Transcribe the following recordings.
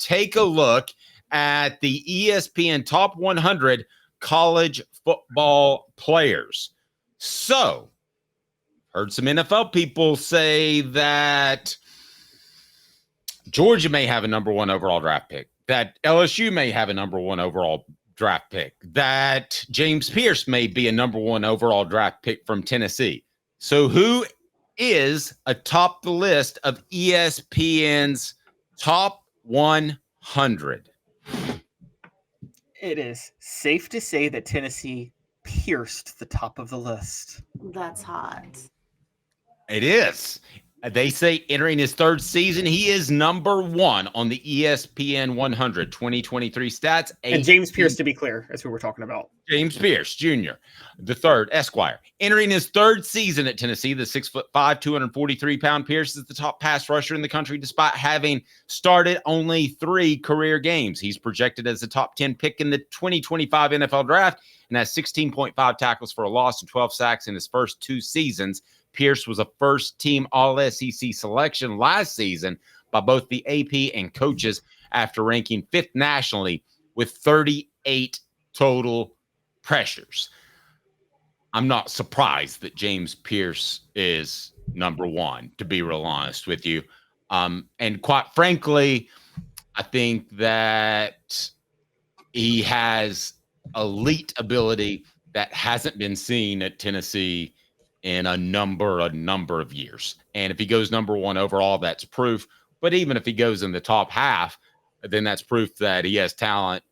take a look at the ESPN Top 100 college football players. So, heard some NFL people say that Georgia may have a number 1 overall draft pick, that LSU may have a number 1 overall draft pick, that James Pearce may be a number 1 overall draft pick from Tennessee. So who is atop the list of ESPN's top 100? It is safe to say that Tennessee pierced the top of the list. That's hot. It is. They say entering his 3rd season, he is number 1 on the ESPN 100 2023 stats. And James Pearce, to be clear, that's who we're talking about. James Pearce Jr., the 3rd, Esquire. Entering his 3rd season at Tennessee, the 6'5", 243-pound Pearce is the top pass rusher in the country, despite having started only 3 career games. He's projected as the top 10 pick in the 2025 NFL Draft and has 16.5 tackles for a loss and 12 sacks in his first 2 seasons. Pearce was a first-team All-SEC selection last season by both the AP and coaches after ranking 5th nationally with 38 total pressures. I'm not surprised that James Pearce is number 1, to be real honest with you. And quite frankly, I think that he has elite ability that hasn't been seen at Tennessee in a number of years. And if he goes number 1 overall, that's proof. But even if he goes in the top half, then that's proof that he has talent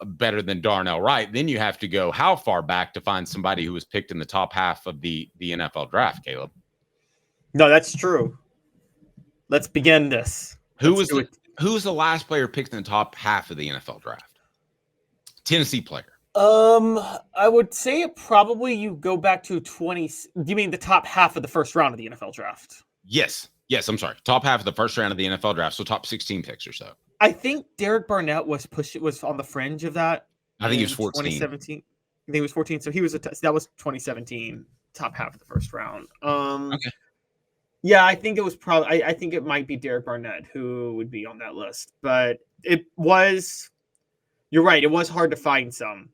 better than Darnell Wright. Then you have to go how far back to find somebody who was picked in the top half of the NFL draft, Caleb? No, that's true. Let's begin this. Who was the last player picked in the top half of the NFL draft? Tennessee player. I would say probably you go back to 20. You mean the top half of the first round of the NFL draft? Yes. I'm sorry. Top half of the first round of the NFL draft. So top 16 picks or so. I think Derek Barnett was on the fringe of that. I think he was 14. 2017. I think he was 14. So he was that was 2017 top half of the first round. Okay. Yeah, I think it was probably. I think it might be Derek Barnett who would be on that list, but it was. You're right. It was hard to find some.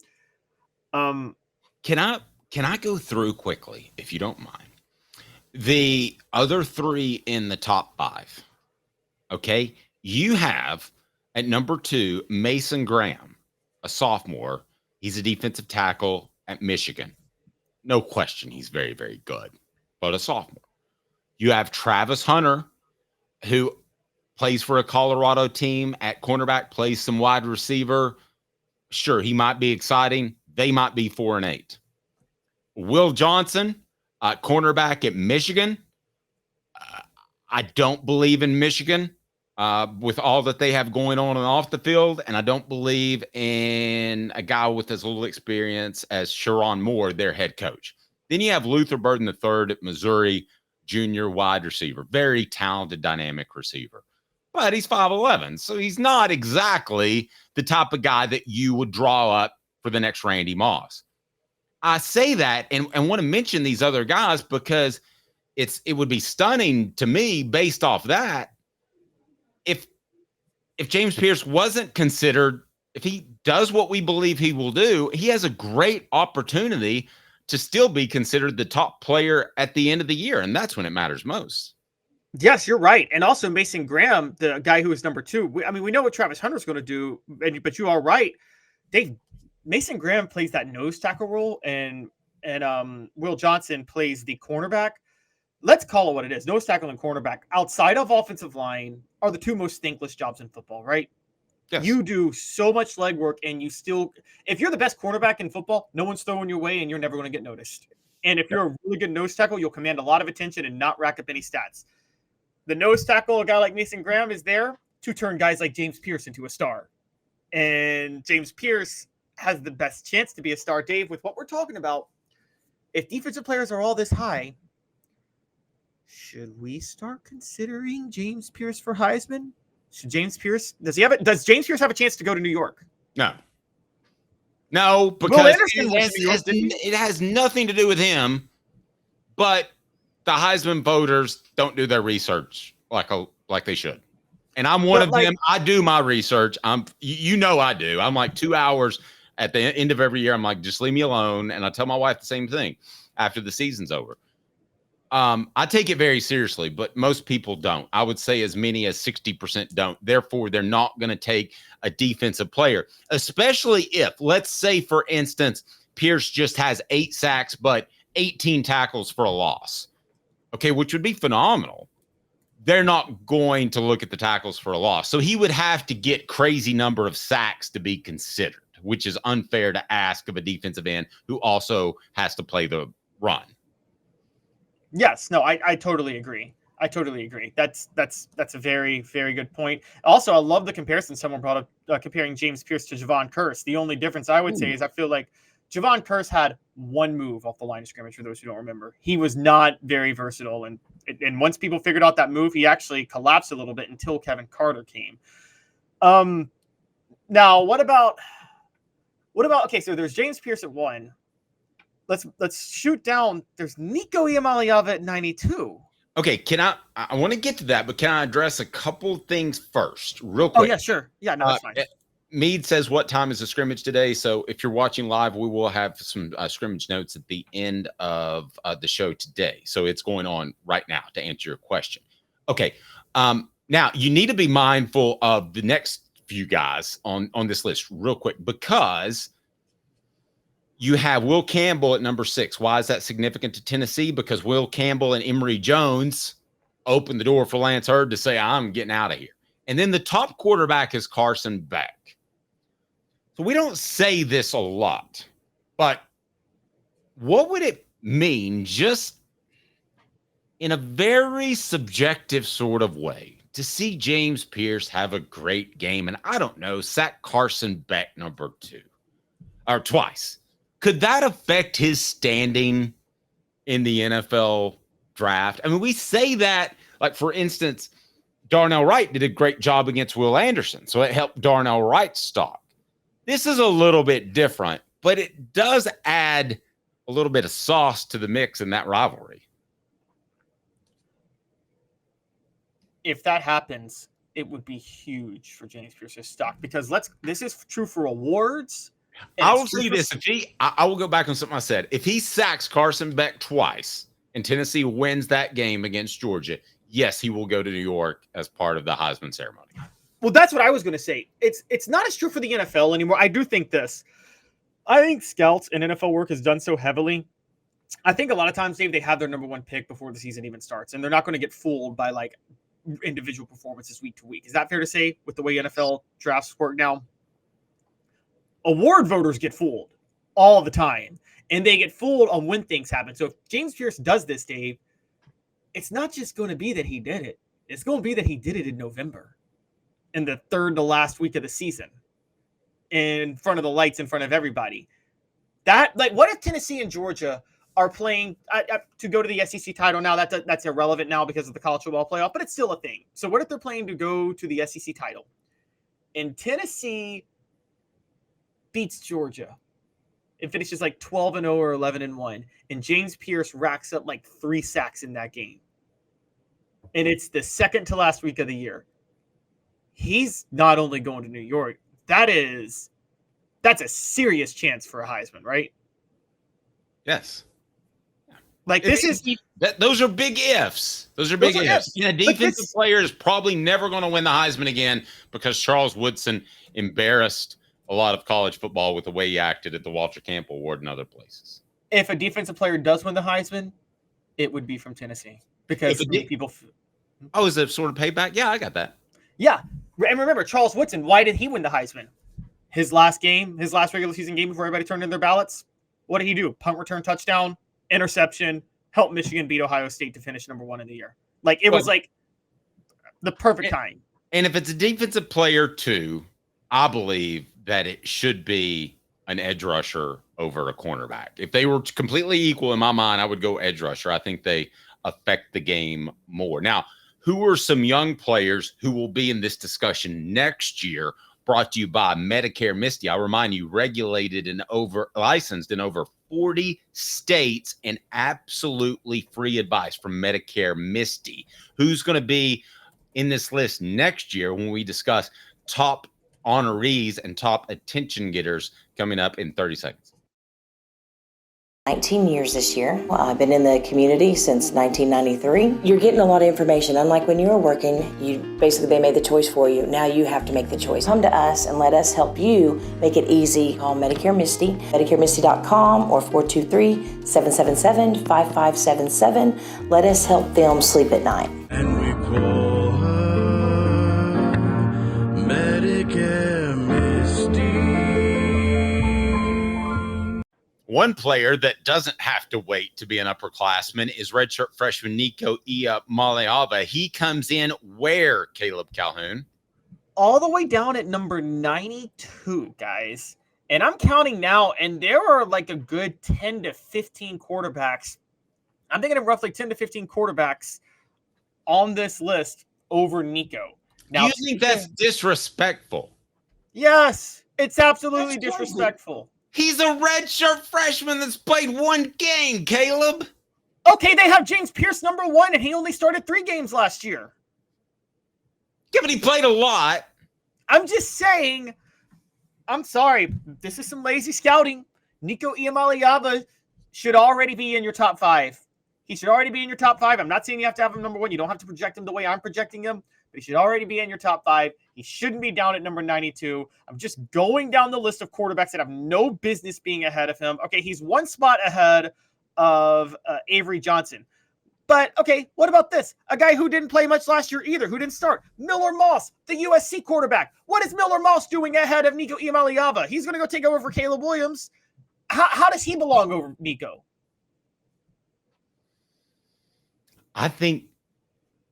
Can I go through quickly, if you don't mind, the other 3 in the top 5? Okay, you have at number 2 Mason Graham, a sophomore. He's a defensive tackle at Michigan. No question, he's very, very good, but a sophomore. You have Travis Hunter, who plays for a Colorado team at cornerback, plays some wide receiver. Sure, he might be exciting. They might be 4-8. Will Johnson, cornerback at Michigan. I don't believe in Michigan with all that they have going on and off the field, and I don't believe in a guy with as little experience as Sharon Moore, their head coach. Then you have Luther Burden III at Missouri, junior wide receiver. Very talented, dynamic receiver. But he's 5'11", so he's not exactly the type of guy that you would draw up for the next Randy Moss. I say that and want to mention these other guys because it would be stunning to me based off that if James Pearce wasn't considered, if he does what we believe he will do, he has a great opportunity to still be considered the top player at the end of the year, and that's when it matters most. Yes, you're right. And also Mason Graham, the guy who was number 2. We know what Travis Hunter's going to do, but you are right. Mason Graham plays that nose tackle role, and Will Johnson plays the cornerback. Let's call it what it is. Nose tackle and cornerback, outside of offensive line, are the 2 most thankless jobs in football, right? Yes. You do so much legwork, and you still, if you're the best cornerback in football, no one's throwing your way, and you're never going to get noticed. And if you're a really good nose tackle, you'll command a lot of attention and not rack up any stats. The nose tackle, a guy like Mason Graham, is there to turn guys like James Pearce into a star. And James Pearce has the best chance to be a star. Dave, with what we're talking about, if defensive players are all this high, should we start considering James Pearce for Heisman? Does James Pearce have a chance to go to New York? No, because it has nothing to do with him, but the Heisman voters don't do their research like they should. And I'm one of them. I do my research. You know, I do. I'm like 2 hours at the end of every year. I'm like, just leave me alone. And I tell my wife the same thing after the season's over. I take it very seriously, but most people don't. I would say as many as 60% don't. Therefore, they're not going to take a defensive player, especially if, let's say, for instance, Pearce just has 8 sacks, but 18 tackles for a loss. Okay, which would be phenomenal. They're not going to look at the tackles for a loss. So he would have to get crazy number of sacks to be considered, which is unfair to ask of a defensive end who also has to play the run. Yes, no, I totally agree. I totally agree. That's a very, very good point. Also, I love the comparison someone brought up comparing James Pearce to Javon Curse. The only difference I would say is I feel like Javon Curse had one move off the line of scrimmage, for those who don't remember. He was not very versatile. And once people figured out that move, he actually collapsed a little bit until Kevin Carter came. Now, what about okay, so there's James Pearce at 1. Let's shoot down. There's Nico Iamaleava at 92. Okay, I want to get to that, but can I address a couple things first, real quick? Oh, yeah, sure. Yeah, no, that's fine. Meade says, what time is the scrimmage today? So if you're watching live, we will have some scrimmage notes at the end of the show today. So it's going on right now to answer your question. Okay. Now, you need to be mindful of the next few guys on this list real quick, because you have Will Campbell at number 6. Why is that significant to Tennessee? Because Will Campbell and Emory Jones opened the door for Lance Hurd to say, I'm getting out of here. And then the top quarterback is Carson Beck. So we don't say this a lot, but what would it mean, just in a very subjective sort of way, to see James Pearce have a great game and, I don't know, sack Carson Beck number 2 or twice? Could that affect his standing in the NFL draft? I mean, we say that, like, for instance, Darnell Wright did a great job against Will Anderson, so it helped Darnell Wright's stock. This is a little bit different, but it does add a little bit of sauce to the mix in that rivalry. If that happens, it would be huge for James Pearce's stock, because this is true for awards. I will say this. I will go back on something I said. If he sacks Carson Beck twice and Tennessee wins that game against Georgia, yes, he will go to New York as part of the Heisman ceremony. Well, that's what I was going to say. It's not as true for the NFL anymore. I do think this. I think scouts and NFL work is done so heavily. I think a lot of times, Dave, they have their number 1 pick before the season even starts, and they're not going to get fooled by like individual performances week to week. Is that fair to say with the way NFL drafts work now? Award voters get fooled all the time, and they get fooled on when things happen. So if James Pearce does this, Dave, it's not just going to be that he did it. It's going to be that he did it in November, in the third to last week of the season, in front of the lights, in front of everybody. That, like, what if Tennessee and Georgia are playing to go to the SEC title now? That's irrelevant now because of the college football playoff, but it's still a thing. So what if they're playing to go to the SEC title, and Tennessee beats Georgia and finishes like 12-0 or 11-1, and James Pearce racks up like 3 sacks in that game, and it's the second to last week of the year? He's not only going to New York, that's a serious chance for a Heisman, right? Yes. Like, those are big ifs. Those are big ifs. And a defensive player is probably never going to win the Heisman again, because Charles Woodson embarrassed a lot of college football with the way he acted at the Walter Camp Award and other places. If a defensive player does win the Heisman, it would be from Tennessee, because people. Oh, is it sort of payback? Yeah, I got that. Yeah. And remember, Charles Woodson, why did he win the Heisman? His last regular season game before everybody turned in their ballots, what did he do? Punt return touchdown, interception, helped Michigan beat Ohio State to finish number 1 in the year. Like, it was like the perfect time. And if it's a defensive player too, I believe that it should be an edge rusher over a cornerback. If they were completely equal in my mind, I would go edge rusher. I think they affect the game more. Now, who are some young players who will be in this discussion next year? Brought to you by Medicare Misty. I remind you, regulated and licensed in over 40 states, and absolutely free advice from Medicare Misty. Who's going to be in this list next year when we discuss top honorees and top attention getters coming up in 30 seconds. 19 years this year. I've been in the community since 1993. You're getting a lot of information. Unlike when you were working, they made the choice for you. Now you have to make the choice. Come to us and let us help you make it easy. Call Medicare Misty, MedicareMisty.com or 423-777-5577. Let us help them sleep at night. And we call her Medicare Misty. One player that doesn't have to wait to be an upperclassman is redshirt freshman Nico Iamaleava. He comes in where, Caleb Calhoun? All the way down at number 92, guys. And I'm counting now, and there are like a good 10 to 15 quarterbacks. I'm thinking of roughly 10 to 15 quarterbacks on this list over Nico. Now, you think that's disrespectful? Yes, it's absolutely disrespectful. He's a redshirt freshman that's played one game, Caleb. Okay, they have James Pearce number 1, and he only started 3 games last year. Yeah, but he played a lot. I'm just saying, I'm sorry. This is some lazy scouting. Nico Iamaleava should already be in your top 5. He should already be in your top 5. I'm not saying you have to have him number 1. You don't have to project him the way I'm projecting him. But he should already be in your top 5. He shouldn't be down at number 92. I'm just going down the list of quarterbacks that have no business being ahead of him. Okay, he's 1 spot ahead of Avery Johnson. But, okay, what about this? A guy who didn't play much last year either, who didn't start. Miller Moss, the USC quarterback. What is Miller Moss doing ahead of Nico Iamaleava? He's going to go take over for Caleb Williams. How does he belong over Nico? I think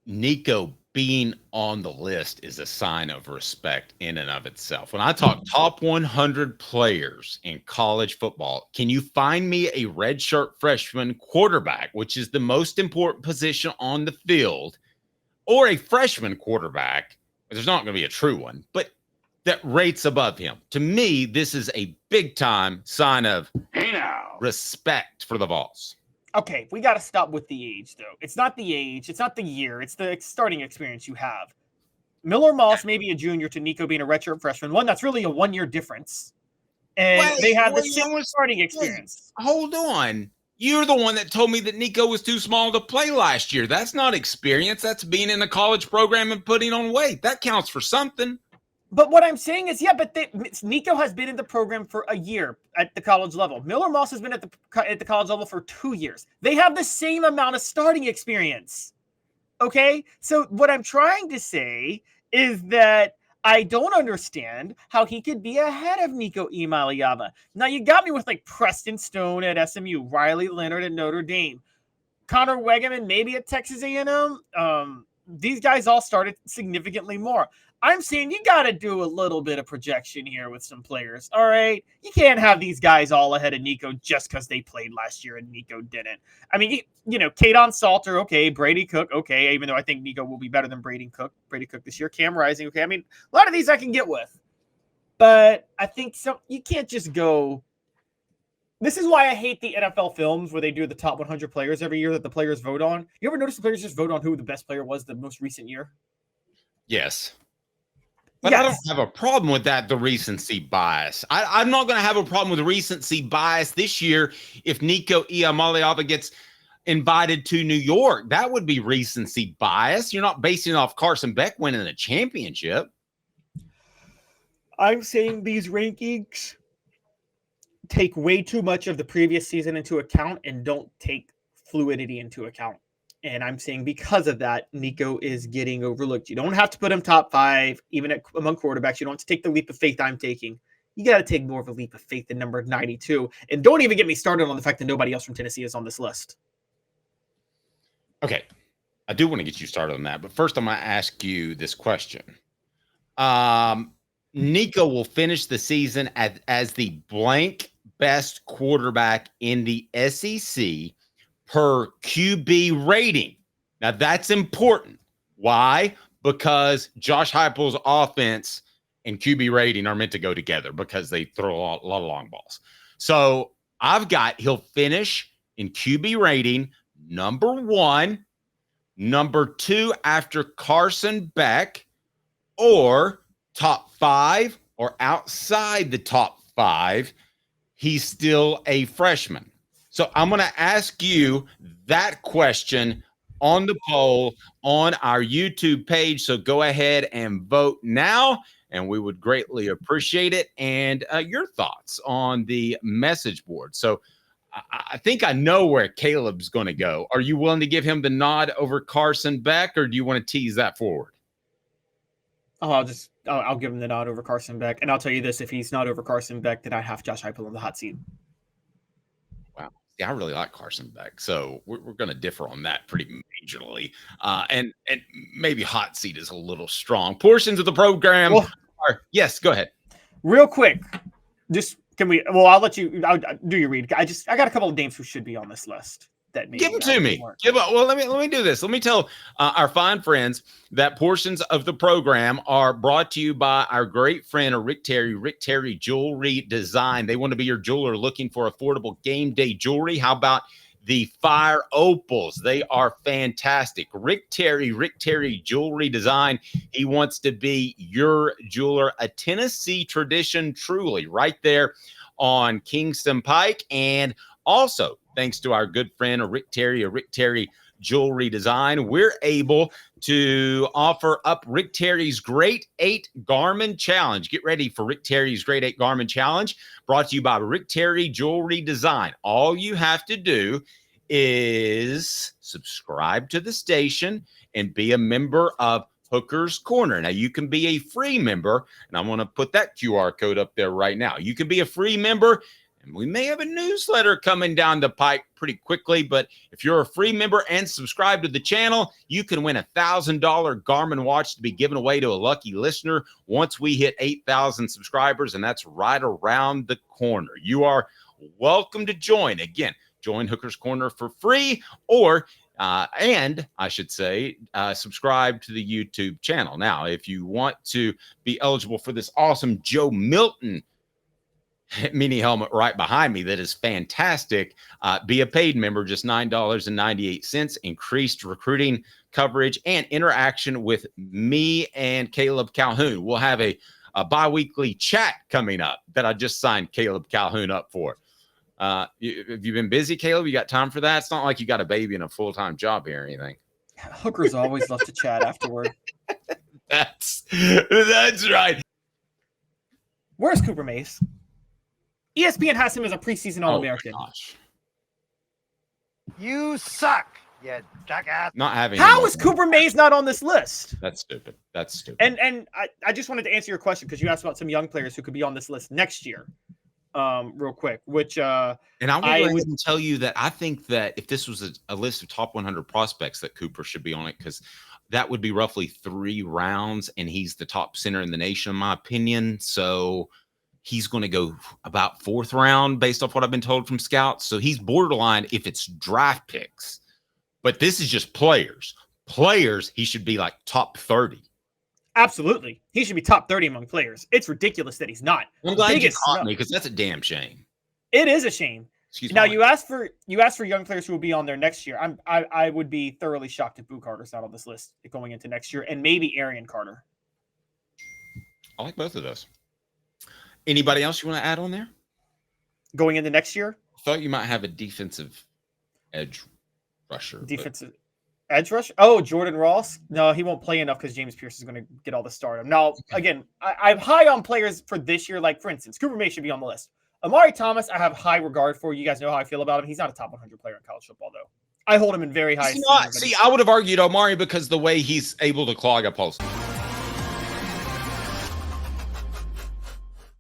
Nico being on the list is a sign of respect in and of itself. When I talk top 100 players in college football, can you find me a redshirt freshman quarterback, which is the most important position on the field, or a freshman quarterback? There's not going to be a true one, but that rates above him. To me, this is a big time sign of respect for the Vols. Okay, we got to stop with the age, though. It's not the age. It's not the year. It's the starting experience you have. Miller Moss may be a junior to Nico being a redshirt freshman. That's really a 1-year difference. And they have the same starting experience. Hold on. You're the one that told me that Nico was too small to play last year. That's not experience. That's being in a college program and putting on weight. That counts for something. But what I'm saying is, Nico has been in the program for a year at the college level. Miller Moss has been at the college level for 2 years. They have the same amount of starting experience. Okay? So what I'm trying to say is that I don't understand how he could be ahead of Nico Iamaleava. Now, you got me with like Preston Stone at SMU, Riley Leonard at Notre Dame, Connor Wegeman maybe at Texas A&M. These guys all started significantly more. I'm saying you got to do a little bit of projection here with some players, all right? You can't have these guys all ahead of Nico just because they played last year and Nico didn't. I mean, Kaden Salter, okay, Brady Cook, okay, even though I think Nico will be better than Brady Cook this year. Cam Rising, okay. I mean, a lot of these I can get with. But I think you can't just go – this is why I hate the NFL films where they do the top 100 players every year that the players vote on. You ever notice the players just vote on who the best player was the most recent year? Yes. But yes. I don't have a problem with that, the recency bias. I'm not going to have a problem with recency bias this year if Nico Iamaleava gets invited to New York. That would be recency bias. You're not basing it off Carson Beck winning a championship. I'm saying these rankings take way too much of the previous season into account and don't take fluidity into account. And I'm saying because of that, Nico is getting overlooked. You don't have to put him top 5, even among quarterbacks. You don't have to take the leap of faith I'm taking. You got to take more of a leap of faith than number 92. And don't even get me started on the fact that nobody else from Tennessee is on this list. Okay. I do want to get you started on that. But first, I'm going to ask you this question. Nico will finish the season as the blank best quarterback in the SEC per QB rating. Now, that's important. Why? Because Josh Heupel's offense and QB rating are meant to go together because they throw a lot of long balls. So I've got he'll finish in QB rating number 1 number 2 after Carson Beck, or top 5 or outside the top 5, he's still a freshman. So I'm going to ask you that question on the poll on our YouTube page. So go ahead and vote now, and we would greatly appreciate it. And your thoughts on the message board. So I think I know where Caleb's going to go. Are you willing to give him the nod over Carson Beck, or do you want to tease that forward? Oh, I'll give him the nod over Carson Beck. And I'll tell you this, if he's not over Carson Beck, then I have Josh Heupel on the hot seat. Wow. Yeah, I really like Carson Beck. So we're going to differ on that pretty majorly. And maybe hot seat is a little strong. Portions of the program are, yes, go ahead. Real quick, just I'll let you do your read. I got a couple of names who should be on this list. That give them to me. Let me do this. Let me tell our fine friends that portions of the program are brought to you by our great friend Rick Terry Jewelry Design. They want to be your jeweler looking for affordable game day jewelry. How about the Fire Opals? They are fantastic. Rick Terry Jewelry Design. He wants to be your jeweler. A Tennessee tradition, truly, right there on Kingston Pike. And also, thanks to our good friend Rick Terry Jewelry Design, we're able to offer up Rick Terry's Great 8 Garmin Challenge. Get ready for Rick Terry's Great 8 Garmin Challenge, brought to you by Rick Terry Jewelry Design. All you have to do is subscribe to the station and be a member of Hooker's Corner. Now, you can be a free member, and I'm going to put that QR code up there right now. You can be a free member, and we may have a newsletter coming down the pike pretty quickly, but if you're a free member and subscribe to the channel, you can win a $1,000 Garmin watch to be given away to a lucky listener once we hit 8,000 subscribers, and that's right around the corner. You are welcome to join. Again, join Hooker's Corner for free, or and I should say, subscribe to the YouTube channel. Now, if you want to be eligible for this awesome Joe Milton mini helmet right behind me that is fantastic, be a paid member, just $9.98, increased recruiting coverage and interaction with me and Caleb Calhoun. We'll have a bi-weekly chat coming up that I just signed Caleb Calhoun up for. Have you been busy, Caleb? You got time for that? It's not like you got a baby and a full-time job here or anything. Hookers always love to chat afterward. That's right. Where's Cooper Mays? ESPN has him as a preseason All-American. Oh my gosh. You suck, you jackass. Not having How is Cooper Mays not on this list? That's stupid. That's stupid. And I just wanted to answer your question because you asked about some young players who could be on this list next year. Real quick, which and I would tell you that I think that if this was a list of top 100 prospects, that Cooper should be on it, because that would be roughly 3 rounds, and he's the top center in the nation, in my opinion. So he's going to go about 4th round based off what I've been told from scouts. So he's borderline if it's draft picks, but this is just players. He should be like top 30. Absolutely. He should be top 30 among players. It's ridiculous that he's not. I'm glad you caught me, because that's a damn shame. It is a shame. Excuse now, me. you asked for young players who will be on there next year. I would be thoroughly shocked if Boo Carter's not on this list going into next year, and maybe Arian Carter. I like both of those. Anybody else you want to add on there? Going into next year? I thought you might have a defensive edge rusher. Defensive edge rush? Oh, Jordan Ross? No, he won't play enough because James Pearce is going to get all the stardom. Now, again, I'm high on players for this year. Like, for instance, Cooper Mays should be on the list. Amari Thomas, I have high regard for. You guys know how I feel about him. He's not a top 100 player in college football, though. I hold him in very high esteem. I would have argued Omari because the way he's able to clog a post.